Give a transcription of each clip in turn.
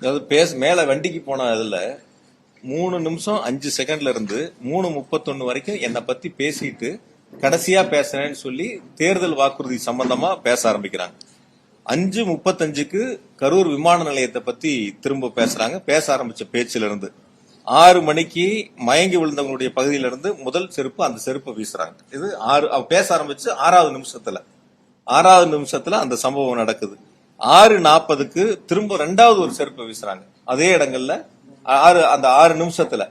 அதாவது மேல வண்டிக்கு போன இதுல 3 நிமிஷம் 5 செகண்ட்ல இருந்து 3:31 வரைக்கும் என்னை பத்தி பேசிட்டு கடைசியா பேசுறேன்னு சொல்லி தேர்தல் வாக்குறுதி சம்பந்தமா பேச ஆரம்பிக்கிறாங்க. 5:35க்கு கரூர் விமான நிலையத்தை பத்தி திரும்ப பேசுறாங்க. பேச ஆரம்பிச்ச பேச்சுல இருந்து 6 மணிக்கு மயங்கி விழுந்தவங்களுடைய பகுதியில இருந்து முதல் செருப்பு அந்த செருப்பை வீசுறாங்க. இது பேச ஆரம்பிச்சு 6வது நிமிஷத்துல அந்த சம்பவம் நடக்குது. 6:40க்கு திரும்ப 2வது ஒரு செருப்பை வீசுறாங்க. அதே இடங்கள்ல அந்த 6 நிமிஷத்துல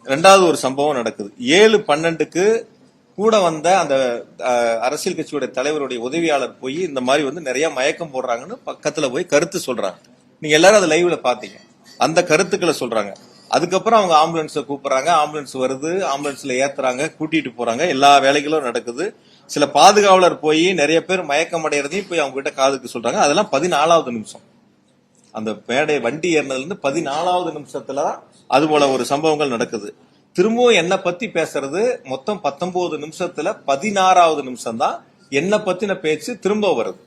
2வது ஒரு சம்பவம் நடக்குது. 7:12க்கு கூட வந்த அந்த அரசியல் கட்சியுடைய தலைவருடைய உதவியாளர் போய் இந்த மாதிரி நிறைய மயக்கம் போடுறாங்கன்னு பக்கத்துல போய் கருத்து சொல்றாங்க. நீங்க எல்லாரும் அதை லைவ்ல பாத்தீங்க. அந்த கருத்துக்களை சொல்றாங்க. அதுக்கப்புறம் அவங்க ஆம்புலன்ஸை கூப்பிடுறாங்க. ஆம்புலன்ஸ் வருது, ஆம்புலன்ஸ்ல ஏத்துறாங்க, கூட்டிட்டு போறாங்க. எல்லா வேலைகளும் நடக்குது. சில பாதுகாவலர் போய் நிறைய பேர் மயக்கம் அடைறதையும் போய் அவங்க கிட்ட காதுக்கு சொல்றாங்க. அதெல்லாம் 14வது நிமிஷம். அந்த மேடை வண்டி ஏறினதுல இருந்து 14வது நிமிஷத்துலதான் அது போல ஒரு சம்பவங்கள் நடக்குது. திரும்பவும் என்ன பத்தி பேசுறது மொத்தம் 19 நிமிஷத்துல 16வது நிமிஷம் தான் என்ன பத்தின பேச்சு திரும்ப வருது.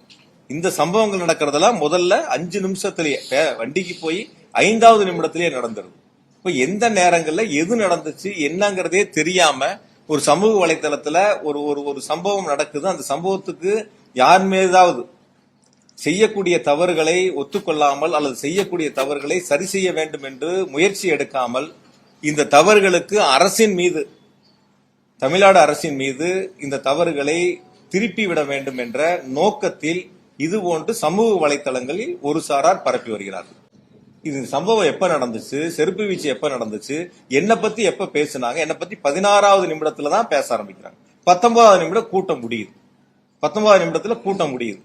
இந்த சம்பவங்கள் நடக்கிறதெல்லாம் முதல்ல 5 நிமிஷத்திலேயே வண்டிக்கு போய் 5வது நிமிடத்திலேயே நடந்துருது. இப்ப எந்த நேரங்கள்ல எது நடந்துச்சு என்னங்கிறதே தெரியாம ஒரு சமூக வலைதளத்துல ஒரு ஒரு சம்பவம் நடக்குது. அந்த சம்பவத்துக்கு யார் மீதாவது செய்யக்கூடிய தவறுகளை ஒத்துக்கொள்ளாமல் அல்லது செய்யக்கூடிய தவறுகளை சரி செய்ய வேண்டும் என்று முயற்சி எடுக்காமல் இந்த தவறுகளுக்கு அரசின் மீது, தமிழ்நாடு அரசின் மீது இந்த தவறுகளை திருப்பி விட வேண்டும் என்ற நோக்கத்தில் இது போன்று சமூக வலைதளங்களில் ஒரு சாரார் பரப்பி வருகிறார்கள். இது சம்பவம் எப்ப நடந்துச்சு, செருப்பு வீச்சு எப்ப நடந்துச்சு, என்னை பத்தி எப்ப பேசினாங்க, என்னை பத்தி 16வது நிமிடத்துல தான் பேச ஆரம்பிக்கிறாங்க. 19வது நிமிடம் கூட்டம் முடியுது. 19வது நிமிடத்துல கூட்டம் முடியுது.